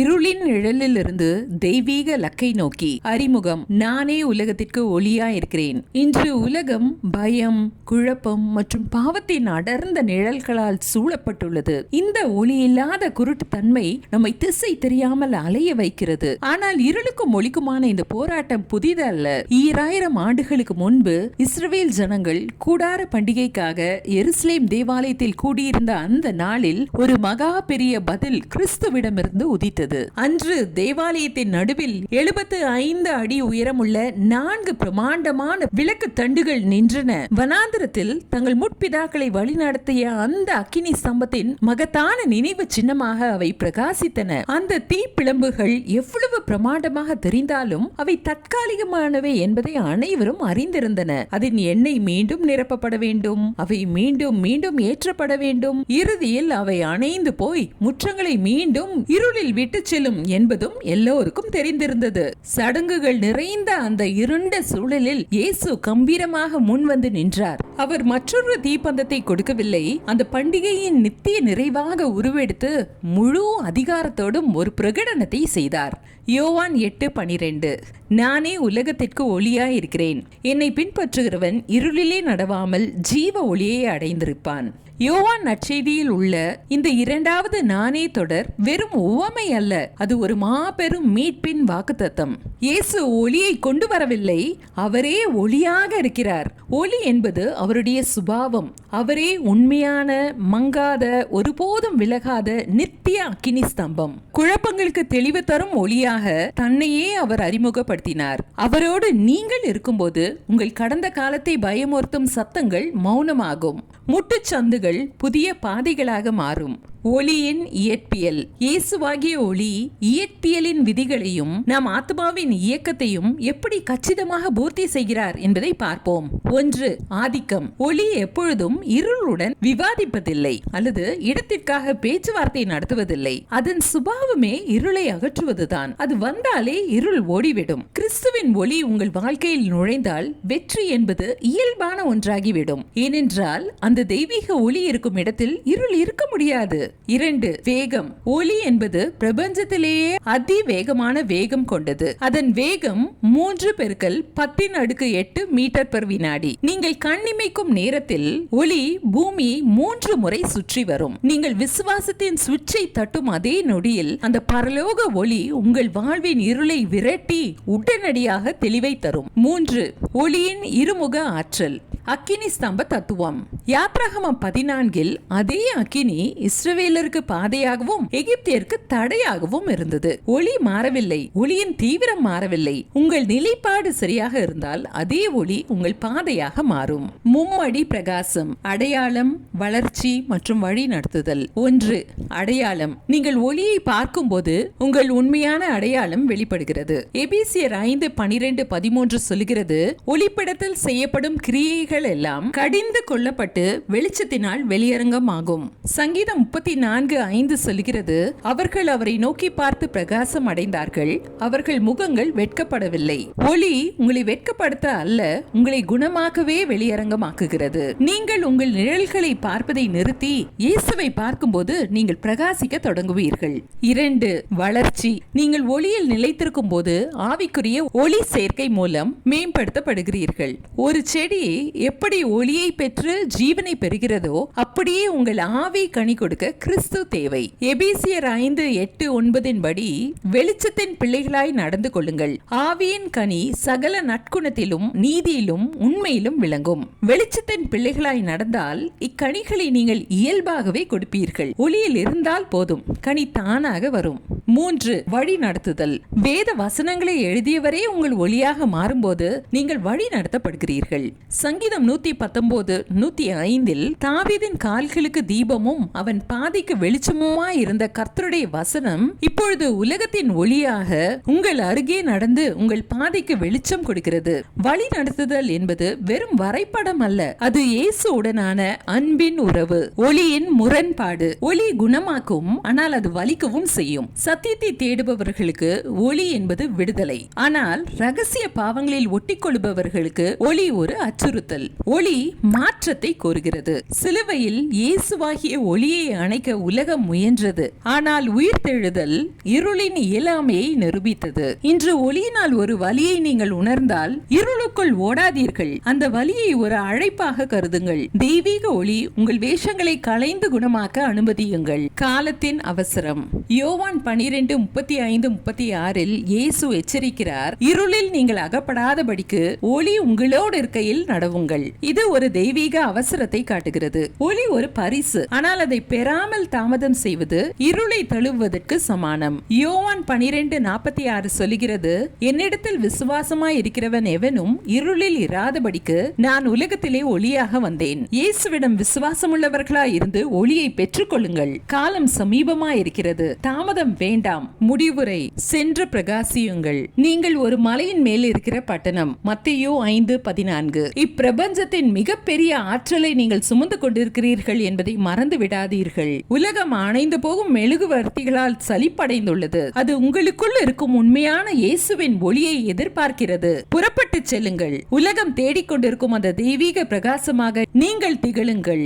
இருளின் நிழலிலிருந்து தெய்வீக லக்கை நோக்கி அறிமுகம். நானே உலகத்திற்கு ஒளியா இருக்கிறேன். இன்று உலகம் பயம், குழப்பம் மற்றும் பாவத்தின் அடர்ந்த நிழல்களால் சூழப்பட்டுள்ளது. இந்த ஒளி இல்லாத குருட்டு தன்மை நம்மை திசை தெரியாமல் அலைய வைக்கிறது. ஆனால் இருளுக்கும் ஒளிக்குமான இந்த போராட்டம் புதிதல்ல. 2000 ஆண்டுகளுக்கு முன்பு இஸ்ரவேல் ஜனங்கள் கூடார பண்டிகைக்காக எருசலேம் தேவாலயத்தில் கூடியிருந்த அந்த நாளில் ஒரு மகா பெரிய பதில் கிறிஸ்துவிடமிருந்து உதித்தது. அன்று தேவாலயத்தின் நடுவில் 75 அடி உயரமுள்ள 4 பிரமாண்டமான விளக்கு தண்டுகள் நின்றன. வனாந்திரத்தில் தங்கள் முற்பிதாக்களை வழிநடத்திய அந்த அக்கினி ஸ்தம்பத்தின் மகத்தான நினைவு சின்னமாக அவை பிரகாசித்தன. அந்த தீப்பிழம்புகள் எவ்வளவு பிரமாண்டமாக தெரிந்தாலும் அவை தற்காலிகமானவை என்பதை அனைவரும் அறிந்திருந்தன. அதன் எண்ணெய் மீண்டும் நிரப்பப்பட வேண்டும், அவை மீண்டும் மீண்டும் ஏற்றப்பட வேண்டும், இறுதியில் அவை அணைந்து போய் முற்றங்களை மீண்டும் இருளில் விட்டு செல்லும் என்பதும் எல்லோருக்கும் தெரிந்திருந்தது. சடங்குகள் நிறைந்த அந்த இருண்ட சூழலில் இயேசு கம்பீரமாக முன்வந்து நின்றார். அவர் மற்றொரு தீப்பந்தத்தை கொடுக்கவில்லை. அந்த பண்டிகையின் நித்திய நிறைவாக உருவெடுத்து முழு அதிகாரத்தோடும் ஒரு பிரகடனத்தை செய்தார். யோவான் 8:12. நானே உலகத்திற்கு ஒளியாய் இருக்கிறேன். என்னை பின்பற்றுகிறவன் இருளிலே நடவாமல் ஜீவ ஒளியை அடைந்திருப்பான். யோவான் நற்செய்தியில் உள்ள இந்த இரண்டாவது நானே தொடர் வெறும் உவமை அல்ல, அது ஒரு மாபெரும் மீட்பின் வாக்குத்தத்தம். இயேசு ஒளியை கொண்டு வரவில்லை, அவரே ஒளியாக இருக்கிறார். ஒளி என்பது அவருடைய சுபாவம். அவரே உண்மையான, மங்காத, ஒருபோதும் விலகாத நித்திய அக்கினி ஸ்தம்பம். குழப்பங்களுக்கு தெளிவு தரும் ஒளியாக தன்னையே அவர் அறிமுகப்படுத்தினார். அவரோடு நீங்கள் இருக்கும்போது உங்கள் கடந்த காலத்தை பயமுறுத்தும் சத்தங்கள் மௌனமாகும். முட்டுச்சந்துகள் புதிய பாதைகளாக மாறும். ஒளியின் இயற்பியல். இயேசுவாகிய ஒளி இயற்பியலின் விதிகளையும் நம் ஆத்மாவின் இயக்கத்தையும் எப்படி கச்சிதமாக பூர்த்தி செய்கிறார் என்பதை பார்ப்போம். 1. ஆதிக்கம். ஒளி எப்பொழுதும் இருளுடன் விவாதிப்பதில்லை அல்லது இடத்திற்காக பேச்சுவார்த்தை நடத்துவதில்லை. அதன் சுபாவமே இருளை அகற்றுவதுதான். அது வந்தாலே இருள் ஓடிவிடும். கிறிஸ்துவின் ஒளி உங்கள் வாழ்க்கையில் நுழைந்தால் வெற்றி என்பது இயல்பான ஒன்றாகிவிடும். ஏனென்றால் அந்த தெய்வீக ஒளி இருக்கும் இடத்தில் இருள் இருக்க முடியாது. 2. வேகம். ஒளி என்பது பிரபஞ்சத்திலேயே அதிவேகமான வேகம் கொண்டது. அதன் வேகம் 3×10⁸ மீட்டர் பெர் வினாடி. நீங்கள் கண்ணிமைக்கும் நேரத்தில் ஒளி பூமி 3 முறை சுற்றி வரும். நீங்கள் விசுவாசத்தின் சுவிட்சை தட்டும் அதே நொடியில் அந்த பரலோக ஒளி உங்கள் வாழ்வின் இருளை விரட்டி உடனடியாக தெளிவை தரும். 3. ஒளியின் இருமுக ஆற்றல். அக்கினி ஸ்தம்ப தத்துவம். யாத்ராகமம் 14 அதே அக்கினி இஸ்ரவேலருக்கு பாதையாகவும் எகிப்தியருக்கு தடையாகவும் இருந்தது. ஒளி மாறவில்லை, ஒளியின் தீவிரம் மாறவில்லை. உங்கள் நிலைப்பாடு சரியாக இருந்தால் அதே ஒளி உங்கள் பாதையாக மாறும். மும்மடி பிரகாசம். அடையாளம், வளர்ச்சி மற்றும் வழி நடத்துதல். 1. அடையாளம். நீங்கள் ஒளியை பார்க்கும் போது உங்கள் உண்மையான அடையாளம் வெளிப்படுகிறது. எபேசியர் 5:12-13 சொல்கிறது, ஒளிப்படத்தில் செய்யப்படும் கிரியைகள் எல்லாம் கடிந்து கொள்ளப்பட்டு வெளிச்சத்தினால் வெளியரங்கமாகும். சங்கீதம் 34:5 சொல்கிறது, அவர்கள் அவரை நோக்கி பார்த்து பிரகாசம் அடைந்தார்கள், அவர்கள் முகங்கள் வெட்கப்படவில்லை. ஒளி உங்களை வெட்கப்படுத்த அல்ல, உங்களை குணமாக்கவே வெளியரங்கமாக்குகிறது. நீங்கள் உங்கள் நிழல்களை பார்ப்பதை நிறுத்தி இயேசுவை பார்க்கும்போது நீங்கள் பிரகாசிக்க தொடங்குவீர்கள். 2. வளர்ச்சி. நீங்கள் ஒளியில் நிலைத்திருக்கும் போது ஆவிக்குரிய ஒளி சேர்க்கை மூலம் மேம்படுத்தப்படுகிறீர்கள். ஒரு செடி எப்படி ஒளியை பெற்று ஜீவனை பெறுகிறதோ அப்படியே உங்கள் ஆவி கனி கொடுக்க கிறிஸ்து தேவை. எபேசியர் 5:8-9 படி வெளிச்சத்தின் பிள்ளைகளாய் நடந்து கொள்ளுங்கள். ஆவியின் கனி சகல நற்குணத்திலும் நீதியிலும் உண்மையிலும் விளங்கும். வெளிச்சத்தின் பிள்ளைகளாய் நடந்தால் இக்கனிகளை நீங்கள் இயல்பாகவே கொடுப்பீர்கள். ஒளியில் இருந்தால் போதும், கனி தானாக வரும். 3. வழி நடத்துதல். வேத வசனங்களை எழுதியவரே உங்கள் ஒளியாக மாறும்போது நீங்கள் வழி நடத்தப்படுகிறீர்கள். சங்கீதம் 119:105 தாவீதின் கால்களுக்கு தீபமும் அவன் பாதைக்கு வெளிச்சமுமாய் இருந்த கர்த்தருடைய வசனம் இப்பொழுது உலகத்தின் ஒளியாக உங்கள் அருகே நடந்து உங்கள் பாதைக்கு வெளிச்சம் கொடுக்கிறது. வழி நடத்துதல் என்பது வெறும் வரைபடம் அல்ல, அது இயேசு உடனான அன்பின் உறவு. ஒளியின் முரண்பாடு. ஒளி குணமாக்கும், ஆனால் அது வலிக்கவும் செய்யும். சத்தியத்தை தேடுபவர்களுக்கு ஒளி என்பது விடுதலை. ஆனால் ரகசிய பாவங்களில் ஒட்டிக்கொள்பவர்களுக்கு ஒளி ஒரு அச்சுறுத்தல். ஒளி மாற்றத்தை கோருகிறது. சிலுவையில் இயேசுவாகிய ஒளியை அணைக்க உலகம் முயன்றது. ஆனால் உயிர்த்தெழுதல் இருளின் இயலாமையை நிரூபித்தது. இன்று ஒளியினால் ஒரு வலியை நீங்கள் உணர்ந்தால் இருளுக்குள் ஓடாதீர்கள். அந்த வலியை ஒரு அழைப்பாக கருதுங்கள். தெய்வீக ஒளி உங்கள் வேஷங்களை களைந்து குணமாக்க அனுமதியுங்கள். காலத்தின் அவசரம். யோவான் 12:35-36 இயேசு எச்சரிக்கிறார், இருளில் நீங்கள் அகப்படாதபடிக்கு ஒளி உங்களோடு இருக்கையில் நடவுங்கள். இது ஒரு தெய்வீக அவசரத்தை காட்டுகிறது. ஒளி ஒரு பரிசு, ஆனால் அதை பெறாமல் தாமதம் செய்வது இருளை தழுவுவதற்கு சமானம். யோவான் 12:46 சொல்லுகிறது, என்னிடத்தில் விசுவாசமாய் இருக்கிறவன் எவனும் இருளில் இராதபடிக்கு நான் உலகத்திலே ஒளியாக வந்தேன். இயேசுவிடம் விசுவாசமுள்ளவர்களாய் இருந்து ஒளியை பெற்றுக் கொள்ளுங்கள். காலம் சமீபமாய் இருக்கிறது. தாமதம் வேண்டாம். முடிவுரை, சென்று பிரகாசியுங்கள். நீங்கள் ஒரு மலையின் மேல் இருக்கிற பட்டணம். மத்தேயு 5:14. இப்பிரபஞ்சத்தின் மிகப்பெரிய ஆற்றலை நீங்கள் சுமந்து கொண்டிருக்கிறீர்கள் என்பதை மறந்து விடாதீர்கள். உலகம் அணைந்து போகும் மெழுகுவர்த்திகளால் சலிப்படைந்துள்ளது. அது உங்களுக்குள் இருக்கும் உண்மையான இயேசுவின் ஒளியை எதிர்பார்க்கிறது. புறப்பட்டு செல்லுங்கள். உலகம் தேடிக்கொண்டிருக்கும் அந்த தெய்வீக பிரகாசமாக நீங்கள் திகழுங்கள்.